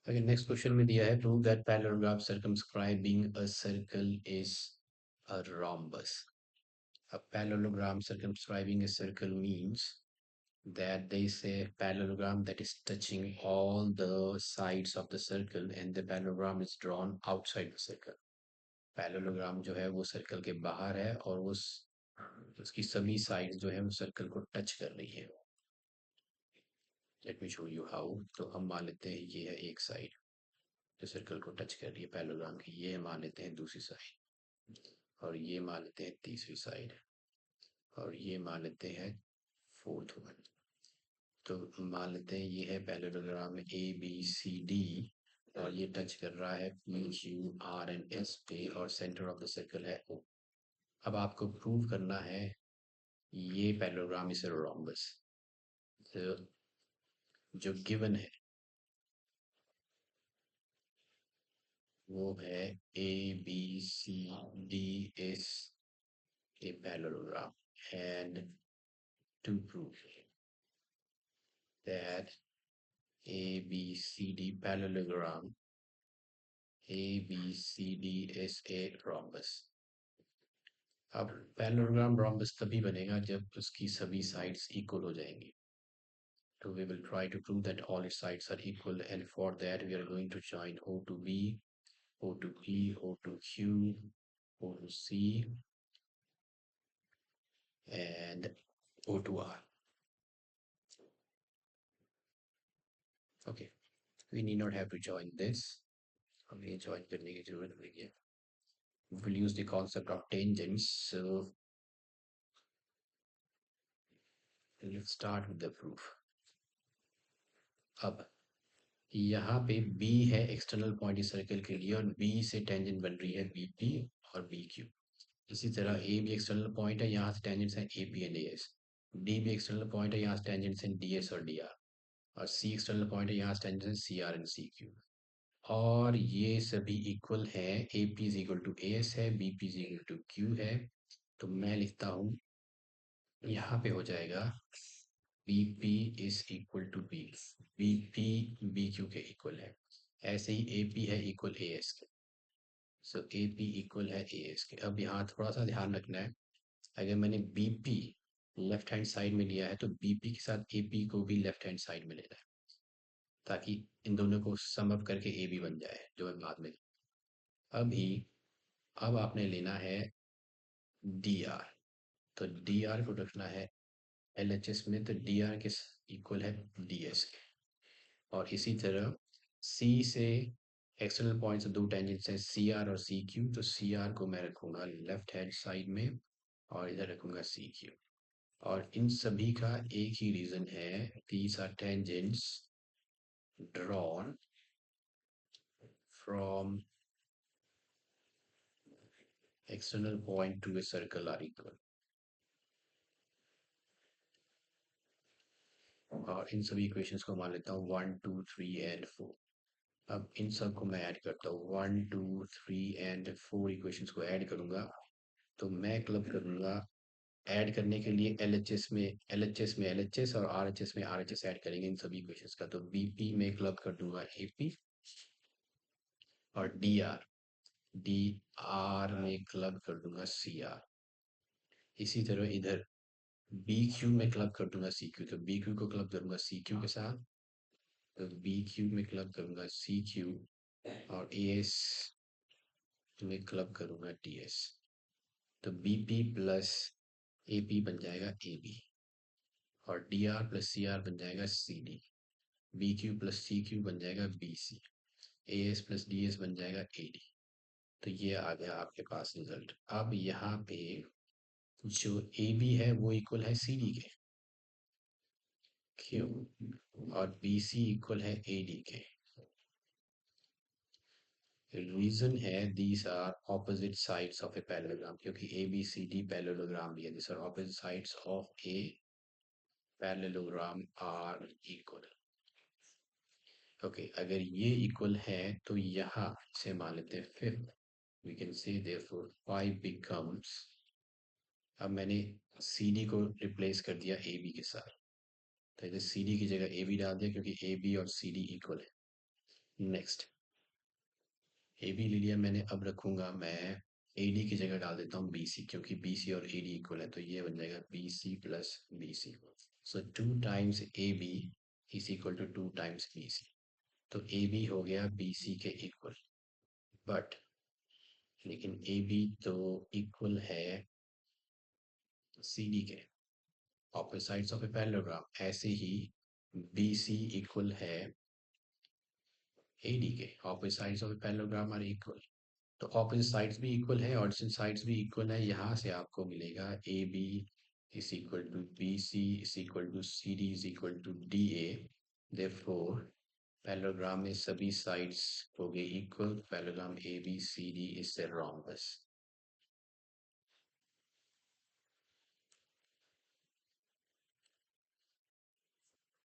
अगर next question में दिया है prove that parallelogram circumscribing a circle is a rhombus. A parallelogram circumscribing a circle means that there is a parallelogram that is touching all the sides of the circle and the parallelogram is drawn outside the circle. Parallelogram जो है वो circle के बाहर है और उसकी सभी sides जो है वो सर्कल को टच कर रही है। Let me show you how. तो हम मान लेते हैं ये है एक साइड जो सर्कल को टच कर रही है पैरेललोग्राम की, ये मान लेते हैं दूसरी साइड, और ये मान लेते हैं तीसरी साइड, और ये मान लेते हैं फोर्थ वन। तो मान लेते हैं ये है parallelogram A B C D और ये टच कर रहा है P Q R and S पे और सेंटर ऑफ द सर्कल है ओ। अब आपको प्रूव करना है ये पैरेललोग्राम इज अ रोम्बस। तो जो गिवन है वो है A B C D is a parallelogram and to prove that ABCD parallelogram ABCD is a rhombus। अब पैरेललोग्राम rhombus तभी बनेगा जब उसकी सभी sides equal हो जाएंगी। So we will try to prove that all its sides are equal, and for that we are going to join O to B, O to P, O to Q, O to C, and O to R. Okay, we need not have to join this. हमें join करने की जरूरत नहीं है। We will use the concept of tangents. So let's start with the proof. अब यहाँ पे B है एक्सटर्नल पॉइंट इस सर्कल के लिए और B से टेंजेंट बन रही है BP और BQ। इसी तरह A भी एक्सटर्नल पॉइंट है, यहाँ से टेंजेंट्स हैं AP एंड AS। D भी एक्सटर्नल पॉइंट है, यहाँ से टेंजेंट्स हैं DS और DR। और C एक्सटर्नल पॉइंट है, यहाँ से टेंजेंट्स हैं CR एंड CQ। और ये सभी इक्वल है, AP is equal to AS है, BP is equal to Q है। तो मैं लिखता हूँ यहाँ पे हो जाएगा BP is equal to B, BP BQ के इक्वल है। ऐसे ही AP है इक्वल AS के, सो AP इक्वल है AS के। अब यहाँ थोड़ा सा ध्यान रखना है, अगर मैंने BP लेफ्ट हैंड साइड में लिया है तो BP के साथ AP को भी लेफ्ट हैंड साइड में लेना है, ताकि इन दोनों को सम अप करके AB बन जाए, जो मैं बाद में। अभी अब आपने लेना है DR, तो DR को रखना है LHS में, तो DR के इक्वल है DS के। और इसी तरह C से एक्सटर्नल पॉइंट से दो टेंजेंट्स हैं CR और CQ, तो CR को मैं रखूंगा लेफ्ट हैंड साइड में और इधर रखूंगा CQ। और इन सभी का एक ही रीजन है, these are tangents drawn from external point to a circle are equal। और इन सभी इक्वेशंस को मान लेता हूँ 1 2 3 एंड 4। अब इन सब को मैं ऐड करता हूँ, 1 2 3 एंड 4 इक्वेशंस को ऐड करूंगा। तो मैं क्लब करूंगा, ऐड करने के लिए LHS और RHS में RHS ऐड करेंगे इन सभी इक्वेशंस का। तो BP में क्लब कर दूंगा AP और DR में क्लब कर दूंगा CR। इसी तरह इधर BQ में क्लब कर दूंगा CQ, तो BQ को क्लब करूंगा CQ के साथ, तो BQ में क्लब करूंगा CQ और AS में क्लब करूंगा DS। तो BP प्लस AP बन जाएगा AB और DR प्लस CR बन जाएगा CD। BQ प्लस CQ बन जाएगा BC। AS प्लस DS बन जाएगा AD। तो ये आ गया आपके पास रिजल्ट। अब यहाँ पे जो AB है वो इक्वल है CD के, क्यों, और BC इक्वल है AD के। रीजन है these are opposite sides of a parallelogram, क्योंकि ABCD पैरेललोग्राम भी है, these are opposite sides of a parallelogram are equal. Okay, अगर ये इक्वल है तो यहाँ से मान लेते हैं fifth, we can say therefore 5 becomes. अब मैंने CD को रिप्लेस कर दिया AB के साथ, तो इधर CD की जगह AB डाल दिया क्योंकि AB और CD इक्वल है। नेक्स्ट ए बी ले लिया मैंने, अब रखूंगा मैं ए डी की जगह डाल देता हूँ बी सी, क्योंकि बी सी और ए डी इक्वल है, तो ये बन जाएगा B C plus B C. So 2 times A B is equal to 2 times B C. तो ए बी हो गया बी सी के इक्वल, बट लेकिन ए बी तो इक्वल है सी डी के, opposite sides of a parallelogram. ऐसे ही बी सी इक्वल है ए डी के, opposite sides of a parallelogram are equal. तो ऑपोजिट साइड्स भी इक्वल है, ऑडिशन साइड्स भी इक्वल है। यहाँ से आपको मिलेगा A B is equal to B C is equal to C D is equal to D A. Therefore parallelogram में सभी साइड्स हो गए equal, parallelogram A B C D is the rhombus.